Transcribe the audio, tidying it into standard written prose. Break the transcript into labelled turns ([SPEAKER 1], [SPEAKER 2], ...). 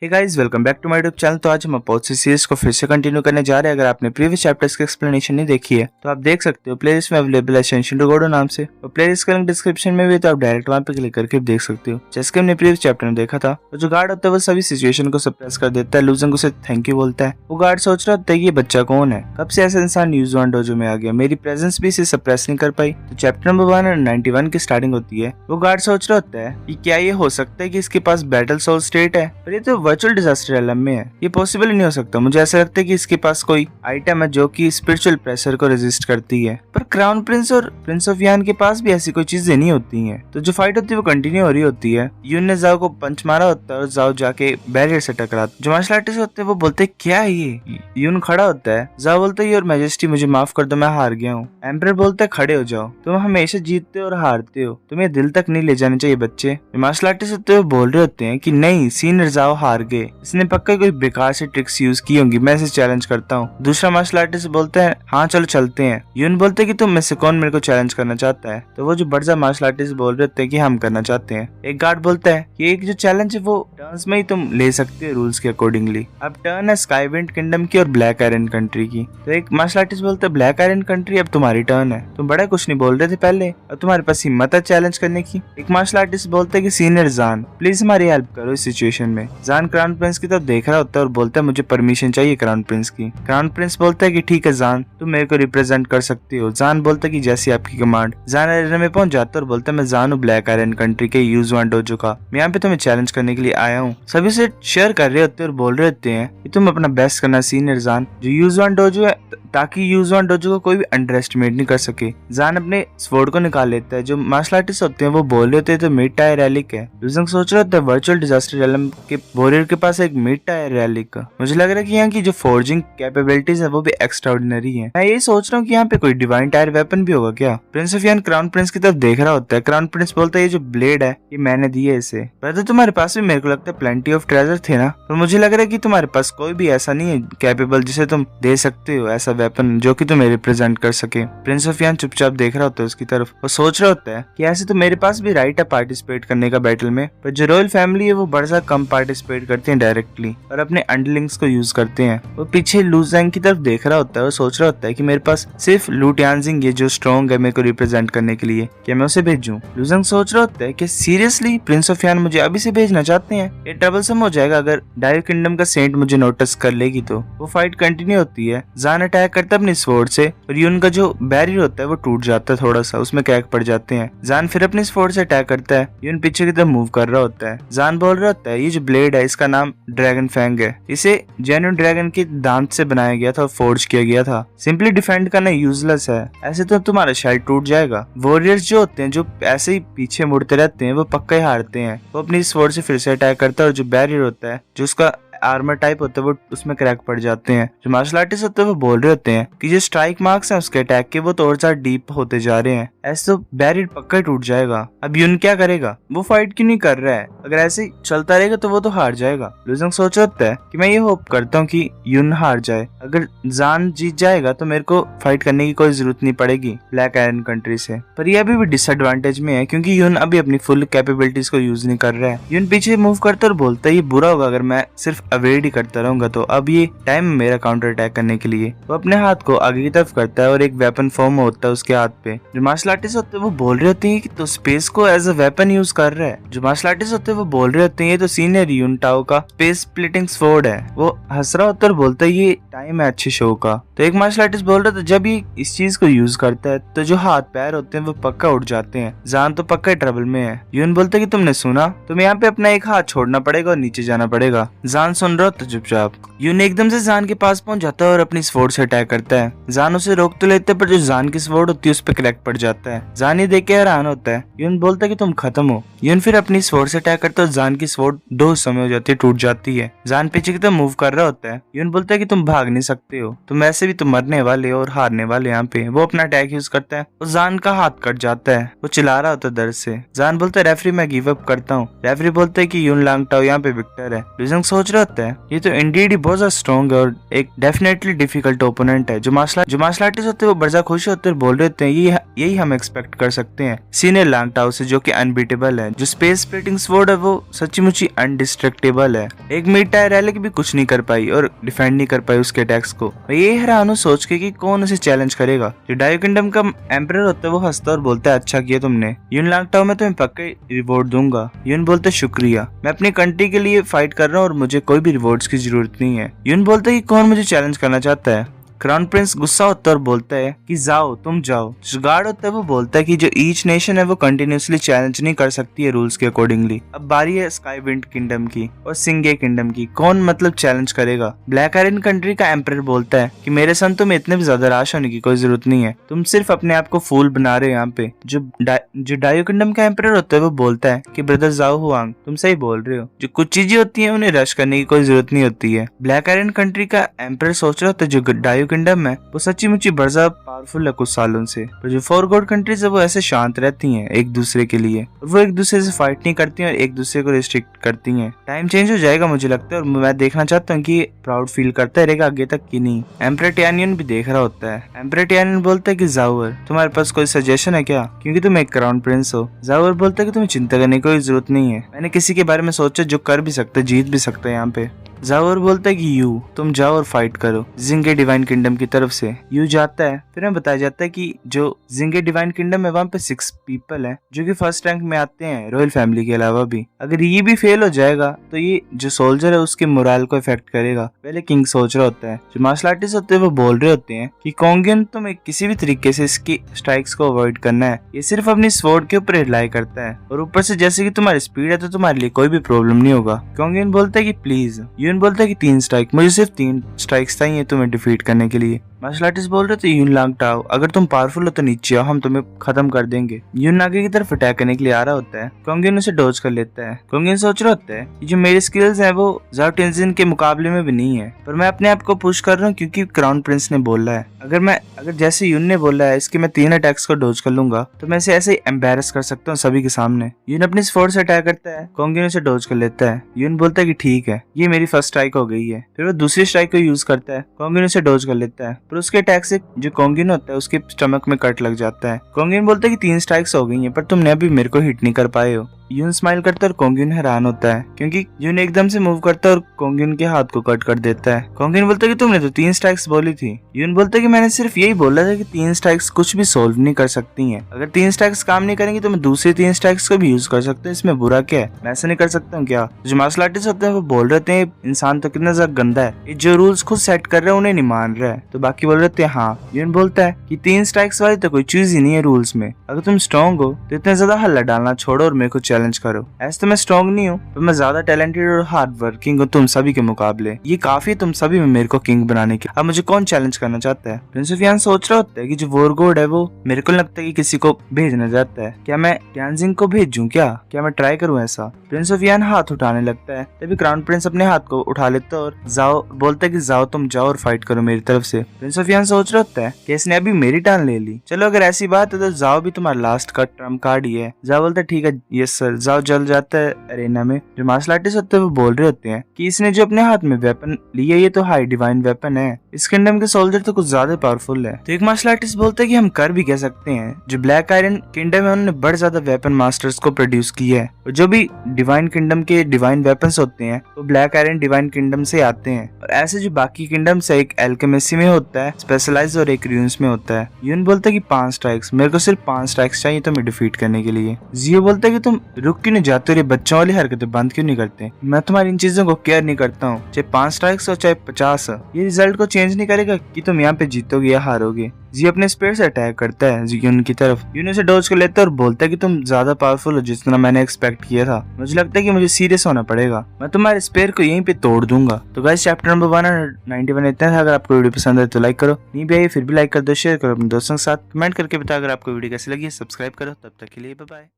[SPEAKER 1] Hey guys, welcome back to my YouTube channel. तो आज हम अपोजिट सीरीज को फिर से कंटिन्यू करने जा रहे हैं। अगर आपने प्रीवियस चैप्टर्स की एक्सप्लेनेशन नहीं देखी है तो आप देख सकते हो, प्लेलिस्ट में अवेलेबल है असेंशन टू गॉड नाम से, और प्लेलिस्ट का लिंक डिस्क्रिप्शन में भी, तो आप डायरेक्ट वहां पे क्लिक करके देख सकते हो। जैसे कि हमने प्रीवियस चैप्टर में देखा था, तो जो गार्ड होता है वो सभी सिचुएशन को सप्रेस कर देता है, लूजंग उसे थैंक यू बोलता है। वो गार्ड सोच रहा होता है कि ये बच्चा कौन है, कब से ऐसा इंसान यूजुआन डोजो में आ गया, मेरी प्रेजेंस भी इसे सप्रेस नहीं कर पाई। तो चैप्टर नंबर 191 की स्टार्टिंग होती है। वो गार्ड सोच रहा होता है कि क्या ये हो सकता है कि इसके पास बैटल सोल स्टेट है, पर ये तो वर्चुअल डिजास्टर में है, ये पॉसिबल ही नहीं हो सकता। मुझे ऐसा लगता है कि इसके पास कोई आइटम है जो कि स्पिरिचुअल प्रेशर को रेजिस्ट करती है, पर क्राउन प्रिंस और प्रिंस ऑफ यान के पास भी ऐसी कोई चीजें नहीं होती हैं। तो जो फाइट होती है वो कंटिन्यू हो रही होती है। यून ने जाओ को पंच मारा होता है और जाओ जाके बैरियर से टकराता। जो मार्शल आर्टिस्ट होते हैं वो बोलते हैं क्या है ये। यून खड़ा होता है, जाओ बोलता है योर मैजेस्टी मुझे माफ कर दो, मैं हार गया हूँ। एम्परर बोलता है खड़े हो जाओ, तुम हमेशा जीतते हो और हारते हो, तुम्हें दिल तक नहीं ले जाने चाहिए बच्चे। मार्शल आर्टिस्ट होते हैं वो बोल रहे होते हैं कि नहीं, सीनियर जाओ हार गए, इसने पक्का कोई बेकार से ट्रिक्स यूज की होंगी, मैं इसे चैलेंज करता हूँ। दूसरा मार्शल आर्टिस्ट बोलता है हाँ चलो चलते हैं। यून बोलते हैं कि तुम में से कौन मेरे को चैलेंज करना चाहता है। तो वो जो बड़ा मार्शल आर्टिस्ट बोल रहे होते हैं कि हम करना चाहते हैं। एक गार्ड बोलता है कि एक जो चैलेंज है वो टर्न्स में ही तुम ले सकते हो रूल्स के अकॉर्डिंगली। अब टर्न है स्काई विंड किंगडम की और ब्लैक आयरन कंट्री की। तो एक मार्शल आर्टिस्ट बोलता है ब्लैक आयरन कंट्री अब तुम्हारी टर्न है, तुम बड़ा कुछ नहीं बोल रहे थे पहले, अब तुम्हारे पास हिम्मत है चैलेंज करने की। एक मार्शल आर्टिस्ट बोलता है कि सीनियर जान प्लीज हमारी हेल्प करो इस सिचुएशन में। जान क्राउन प्रिंस की तरफ देख रहा होता है और बोलता है मुझे परमिशन चाहिए क्राउन प्रिंस की। क्राउन प्रिंस बोलता है कि ठीक है जान, तुम मेरे को रिप्रेजेंट कर सकती हो। जान बोलता है कि जैसी आपकी कमांड। जान एरिना में पहुंच जाता है और बोलता है मैं जान हूँ ब्लैक आयरन कंट्री के यूजुआन डोजो का, मैं यहाँ पे तुम्हें चैलेंज करने के लिए आया हूँ। सभी से शेयर कर रहे होते हैं और बोल रहे होते हैं कि तुम अपना बेस्ट करना सीनियर जान, जो यूजुआन डोजो है, ताकि यूजुआन डोजो को कोई भी अंडर एस्टिमेट नहीं कर सके। जान अपने स्वॉर्ड को निकाल लेता है। जो मार्शल आर्टिस्ट होते हैं वो बोल रहे होते हैं तो मिड टायर रैलिक है। लूजंग सोच रहे होते हैं वर्चुअल डिजास्टर रेलम के वॉरियर के पास एक मिड टायर रैलिक। मुझे लग रहा है कि यहाँ की जो फोर्जिंग कैपेबिलिटीज है वो भी एक्स्ट्राऑर्डिनरी है। मैं यही सोच रहा हूँ कि यहाँ पे कोई डिवाइन टायर वेपन भी होगा क्या। प्रिंस ऑफ यान क्राउन प्रिंस की तरफ देख रहा होता है। क्राउन प्रिंस बोलता है ये जो ब्लेड है ये मैंने दी है इसे। पर तुम्हारे पास भी मेरे को लगता है प्लेंटी ऑफ ट्रेजर थे ना, पर मुझे लग रहा है कि तुम्हारे पास कोई भी ऐसा नहीं है कैपेबल जिसे तुम दे सकते हो ऐसा वेपन जो कि तुम्हें रिप्रेजेंट कर सके। प्रिंस ऑफ यान चुपचाप देख रहा होता है उसकी तरफ और सोच रहा होता है कि ऐसे तो मेरे पास भी राइट है पार्टिसिपेट करने का बैटल में, पर जो रॉयल फैमिली है वो बड़ा कम पार्टिसिपेट करते हैं डायरेक्टली और अपने अंडरलिंग्स को यूज करते हैं। वो पीछे लूजैंग की तरफ देख रहा होता है और सोच रहा होता है कि मेरे पास सिर्फ लू टियानजिंग ये जो स्ट्रॉन्ग है मेरे को रिप्रेजेंट करने के लिए, क्या मैं उसे भेजूं। लूजैंग सोच रहा होता है कि सीरियसली प्रिंस ऑफ यान मुझे अभी से भेजना चाहते हैं, ये ट्रबलसम हो जाएगा अगर डायर किंगडम का सेंट मुझे नोटिस कर लेगी तो। वो फाइट कंटिन्यू होती है। जान अटैक करता है अपनी स्वॉर्ड से और यून का जो बैरियर होता है वो टूट जाता है थोड़ा सा, उसमें क्रैक पड़ जाते हैं। जान फिर अपनी स्वॉर्ड से अटैक करता है। यून पीछे की तरफ मूव कर रहा होता है। जान बोल रहा होता है ये जो ब्लेड है इसका नाम ड्रैगन फैंग है, इसे जेन्युइन ड्रैगन के दांत से बनाया गया था और फोर्ज किया गया था। सिंपली डिफेंड करना यूजलेस है, ऐसे तो तुम्हारा शेल्ड टूट जाएगा। वॉरियर्स जो होते हैं जो ऐसे ही पीछे मुड़ते रहते हैं वो पक्का ही हारते हैं। वो अपनी स्वॉर्ड से फिर से अटैक करता है और जो बैरियर होता है जो उसका आर्मर टाइप होता है वो उसमें क्रैक पड़ जाते हैं। जो मार्शल आर्टिस्ट होते हैं वो बोल रहे होते हैं कि जो स्ट्राइक मार्क्स हैं उसके अटैक के वो तो और ज्यादा डीप होते जा रहे हैं, ऐसे तो बैरियर पक्का टूट जाएगा। अब यून क्या करेगा, वो फाइट क्यों नहीं कर रहा है, अगर ऐसे ही चलता रहेगा तो वो तो हार जाएगा। लूजंग सोच रहा है कि मैं ये होप करता हूँ कि यून हार जाए, अगर जान जीत जाएगा तो मेरे को फाइट करने की कोई जरूरत नहीं पड़ेगी ब्लैक आयरन कंट्री से। पर ये अभी भी डिसएडवांटेज में है क्योंकि यून अभी अपनी फुल कैपेबिलिटीज को यूज नहीं कर रहा है। यून पीछे मूव करता और बोलता है ये बुरा होगा अगर मैं सिर्फ अवॉइड ही करता रहूंगा, तो अब ये टाइम है मेरा काउंटर अटैक करने के लिए। वो अपने हाथ को आगे की तरफ करता है और एक वेपन फॉर्म होता है उसके हाथ पे। जो मार्शल आर्टिस्ट होते हैं वो बोल रहे होते हैं कि तो स्पेस को एज अ वेपन यूज कर रहा है। जो मार्शल आर्टिस्ट होते हैं वो बोल रहे होते हैं ये तो सीनियर यून टाओ का स्पेस स्प्लिटिंग स्वॉर्ड है। वो हंस रहा होता है और बोलता है ये टाइम है अच्छे शो का। तो एक मार्शल आर्टिस्ट बोल रहा था जब ये इस चीज को यूज करता है तो जो हाथ पैर होते हैं वो पक्का उठ जाते हैं, जान तो पक्का ट्रबल में है। यून बोलता है कि तुमने सुना, तुम्हें यहाँ पे अपना एक हाथ छोड़ना पड़ेगा और नीचे जाना पड़ेगा। जान सुन रहा होता है चुपचाप। यून एकदम से जान के पास पहुंच जाता है और अपनी स्वॉर्ड से अटैक करता है। जान उसे रोक तो लेते पर जो जान की स्वॉर्ड होती है उस पर क्रैक पड़ जाता है। जान ये देख के हैरान होता है। यून बोलता है कि तुम खत्म हो। यून फिर अपनी स्वॉर्ड से अटैक करता है और जान की स्वॉर्ड दो हिस्सों में हो जाती है, टूट जाती है। जान पीछे की तरफ मूव कर रहा होता है। यून बोलता है कि तुम भाग नहीं सकते हो, तुम ऐसे भी तुम मरने वाले और हारने वाले यहाँ पे। वो अपना अटैक यूज करता है और जान का हाथ कट जाता है। वो चिल्ला रहा होता है दर्द से। जान बोलता है रेफरी मैं गिव अप करता हूँ। रेफरी बोलता है कि यून लांगटाओ यहाँ पे विक्टर है। लूजंग सोच रहा होता है ये तो इंडीड ही बहुत ज्यादा स्ट्रॉन्ग है और एक डेफिनेटली डिफिकल्ट ओपोनेंट है। जो मार्शल आर्टिस्ट होते हैं वो बड़ा खुश होते हैं, बोल रहे होते हैं यही हम एक्सपेक्ट कर सकते हैं सीनियर लांग टाओ से, जो कि अनबीटेबल है। जो स्पेस स्प्लिटिंग स्वॉर्ड है वो सच्ची मुच्ची अनडिस्ट्रक्टेबल है। एक मिड टायर रैली की भी कुछ नहीं कर पाई और डिफेंड नहीं कर पाई उसके अटैक्स को। मैं ये हैरान हूँ सोच के कि कौन उसे चैलेंज करेगा। जो डायो किंगडम का एम्परर होता है वो हंसता और बोलता है अच्छा किया तुमने, यून लांग टाओ में तुम्हें पक्का रिवॉर्ड दूंगा। यून बोलते शुक्रिया, मैं अपनी कंट्री के लिए फाइट कर रहा हूँ और मुझे कोई भी रिवॉर्ड्स की जरूरत नहीं है। यून बोलता है कि कौन मुझे चैलेंज करना चाहता है। क्राउन प्रिंस गुस्सा होता है और बोलता है कि जाओ तुम जाओ। जो गार्ड होता है वो बोलता है कि जो ईच नेशन है वो कंटिन्यूसली चैलेंज नहीं कर सकती है रूल्स के अकॉर्डिंगली। अब बारी है स्काई विंड किंगडम की और सिंगे किंगडम की, कौन मतलब चैलेंज करेगा। ब्लैक आयरन कंट्री का एम्परर बोलता है कि मेरे सन तुम्हें इतने भी ज्यादा राश होने की कोई जरूरत नहीं है, तुम सिर्फ अपने आप को फूल बना रहे हो यहाँ पे। जो डायो किंगडम का एम्परर होता है वो बोलता है कि ब्रदर जाओ हुआंग तुम सही बोल रहे हो, जो कुछ चीजें होती है उन्हें रश करने की कोई जरूरत नहीं होती है। ब्लैक आयरन कंट्री का एम्परर सोच रहा होता है जो डायो किंगडम है वो सच्ची मुच्ची बड़ा पावरफुल है कुछ सालों से, पर जो फोर गॉड कंट्रीज है वो ऐसे शांत रहती हैं एक दूसरे के लिए, और वो एक दूसरे से फाइट नहीं करती हैं और एक दूसरे को रिस्ट्रिक्ट करती हैं। टाइम चेंज हो जाएगा मुझे लगता है और मैं देखना चाहता हूँ कि प्राउड फील करता रहेगा आगे तक कि नहीं। एम्परर टियानियन भी देख रहा होता है। एम्परर टियानियन बोलता है कि जाओर तुम्हारे पास कोई सजेशन है क्या, क्योंकि तुम एक क्राउन प्रिंस हो। जाओर बोलता है कि तुम्हें चिंता करने की कोई जरूरत नहीं है, मैंने किसी के बारे में सोचा जो कर भी सकता है, जीत भी सकता है यहाँ पे। जाओर बोलता है कि यू तुम जाओ और फाइट करो जिंगे डिवाइन किंगडम की तरफ से। यू जाता है, फिर हमें बताया जाता है कि जो जिंगे डिवाइन किंगडम है वहाँ पे 6 पीपल हैं जो कि फर्स्ट रैंक में आते हैं रॉयल फैमिली के अलावा भी। अगर ये भी फेल हो जाएगा तो ये जो सोल्जर है उसके मोरल को इफेक्ट करेगा। पहले किंग सोच रहा होता है। जो मार्शल आर्टिस्ट होते हैं वो बोल रहे होते हैं कि कोंगियन तुम्हें किसी भी तरीके से इसकी स्ट्राइक्स को अवॉइड करना है, ये सिर्फ अपनी स्वॉर्ड के ऊपर रिलाई करता है और ऊपर से जैसे कि तुम्हारी स्पीड है तो तुम्हारे लिए कोई भी प्रॉब्लम नहीं होगा। कोंगियन बोलता है कि प्लीज। यून बोलता है कि 3 स्ट्राइक, मुझे सिर्फ 3 स्ट्राइक्स चाहिए तुम्हें डिफीट करने के लिए। मार्शल आर्टिस्ट बोल रहे थे यून लांग टाओ अगर तुम पावरफुल हो तो नीचे आओ, हम तुम्हें खत्म कर देंगे। यून आगे की तरफ अटैक करने के लिए आ रहा होता है। कोंगियन उसे डॉज कर लेता है। कोंगियन सोच रहा होता है कि जो मेरी स्किल्स हैं वो ज़ाओ टिनजिन के मुकाबले में भी नहीं है, पर मैं अपने आप को पुश कर रहा हूँ क्योंकि क्राउन प्रिंस ने बोला है। अगर जैसे यून ने बोला है इसके मैं 3 अटैक्स को डॉज कर लूंगा तो मैं इसे ऐसे ही एम्बेरस कर सकता हूँ सभी के सामने। यून अपनी स्वॉर्ड से अटैक करता है, कोंगियन उसे डॉज कर लेता है। यून बोलता है कि ठीक है ये मेरी फर्स्ट स्ट्राइक हो गई है, फिर वो दूसरी स्ट्राइक को यूज करता है। कोंगियन उसे डॉज कर लेता है, पर उसके अटैक से जो कोंगियन होता है उसके स्टमक में कट लग जाता है। कोंगियन बोलता है कि 3 स्ट्राइक्स हो गई हैं पर तुमने अभी मेरे को हिट नहीं कर पाए हो। यून स्माइल करता है और कोंगियन हैरान होता है क्योंकि यून एकदम से मूव करता है और कोंगियन के हाथ को कट कर देता है। कोंगियन बोलता है कि तुमने तो 3 स्ट्राइक्स बोली थी। यून बोलता है कि मैंने सिर्फ यही बोला था कि 3 स्ट्राइक्स कुछ भी सोल्व नहीं कर सकती हैं। अगर 3 स्ट्राइक्स काम नहीं करेंगी तो मैं दूसरी 3 स्ट्राइक्स को भी यूज कर सकता हूँ, इसमें बुरा क्या है, मैं ऐसा नहीं कर सकता हूँ क्या। जो मार्शल आर्टिस्ट होते हैं वो बोल रहे थे इंसान तो कितना ज्यादा गंदा है, ये जो रूल्स खुद सेट कर रहे हैं उन्हें नहीं मान रहा है। तो बाकी बोल रहे थे हाँ। यून बोलता है कि 3 स्ट्राइक्स वाली तो कोई चीज ही नहीं है रूल्स में, अगर तुम स्ट्रॉन्ग हो तो इतना ज्यादा हल्ला डालना छोड़ो और मेरे को चैलेंज करो। तो मैं स्ट्रॉन्ग नहीं हूँ पर मैं ज्यादा टैलेंटेड और हार्ड वर्किंग हूँ तुम सभी के मुकाबले, ये काफी है तुम सभी में मेरे को किंग बनाने की। अब मुझे कौन चैलेंज करना चाहता है। प्रिंस ऑफ यान सोच रहा होता है कि जो वॉर गॉड है वो मेरे को लगता है कि किसी को भेजना चाहता है। क्या मैं टियानजिंग को भेजूं, क्या मैं ट्राई करूं ऐसा। प्रिंस ऑफ यान हाथ उठाने लगता है, तभी क्राउन प्रिंस अपने हाथ को उठा लेता है और जाओ बोलता है कि जाओ तुम जाओ और फाइट करो मेरी तरफ से। प्रिंस ऑफ यान सोच रहा होता है कि इसने अभी मेरी टांग ले ली, चलो अगर ऐसी बात है तो जाओ भी तुम्हारा लास्ट का ट्रम्प कार्ड ही है। जाओ बोलता है ठीक है यस सर। जाओ जल जाता है अरेना में। जो मार्शल आर्टिस्ट होते हैं वो बोल रहे होते हैं कि इसने जो अपने हाथ में वेपन लिया ये तो हाई डिवाइन वेपन है, इस किंगडम के सोल्जर तो कुछ ज्यादा पावरफुल है। तो एक मार्शल आर्टिस्ट बोलता है कि हम कर भी कह सकते हैं, जो ब्लैक आयरन किंगडम है उन्होंने बड़े ज्यादा वेपन मास्टर्स को प्रोड्यूस किया है और जो भी डिवाइन किंगडम के डिवाइन वेपन्स होते हैं वो ब्लैक आयरन डिवाइन किंगडम से आते हैं। और ऐसे जो बाकी किंगडम्स है एक एल्केमिसी में होता है स्पेशलाइज और एक र्यून्स में होता है। यून बोलता है कि 5 स्ट्राइक्स, मेरे को सिर्फ 5 स्ट्राइक्स चाहिए तुम्हें डिफीट करने के लिए। जियो बोलता है कि तुम रुक क्यों नहीं जाते और ये बच्चों वाली हरकतें बंद क्यों नहीं करते, मैं तुम्हारी इन चीजों को केयर नहीं करता हूँ, चाहे 5 स्ट्राइक्स हो चाहे 50, ये रिजल्ट को चेंज नहीं करेगा कि तुम यहाँ पे जीतोगे या हारोगे। जी अपने स्पीड से अटैक करता है यून की तरफ। यून उसे डॉज कर लेता है और बोलता है कि तुम ज्यादा पावरफुल हो जितना मैंने एक्सपेक्ट किया था, मुझे लगता है कि मुझे सीरियस होना पड़ेगा, मैं तुम्हारे स्पेयर को यहीं पे तोड़ दूंगा। तो गाइस चैप्टर नंबर 191 इतना था। अगर आपको वीडियो पसंद है तो लाइक करो, नहीं भी आई फिर भी लाइक कर दो, शेयर करो अपने दोस्तों के साथ, कमेंट करके बताओ अगर आपको वीडियो कैसी लगी, सब्सक्राइब करो। तब तक के लिए बाय बाय।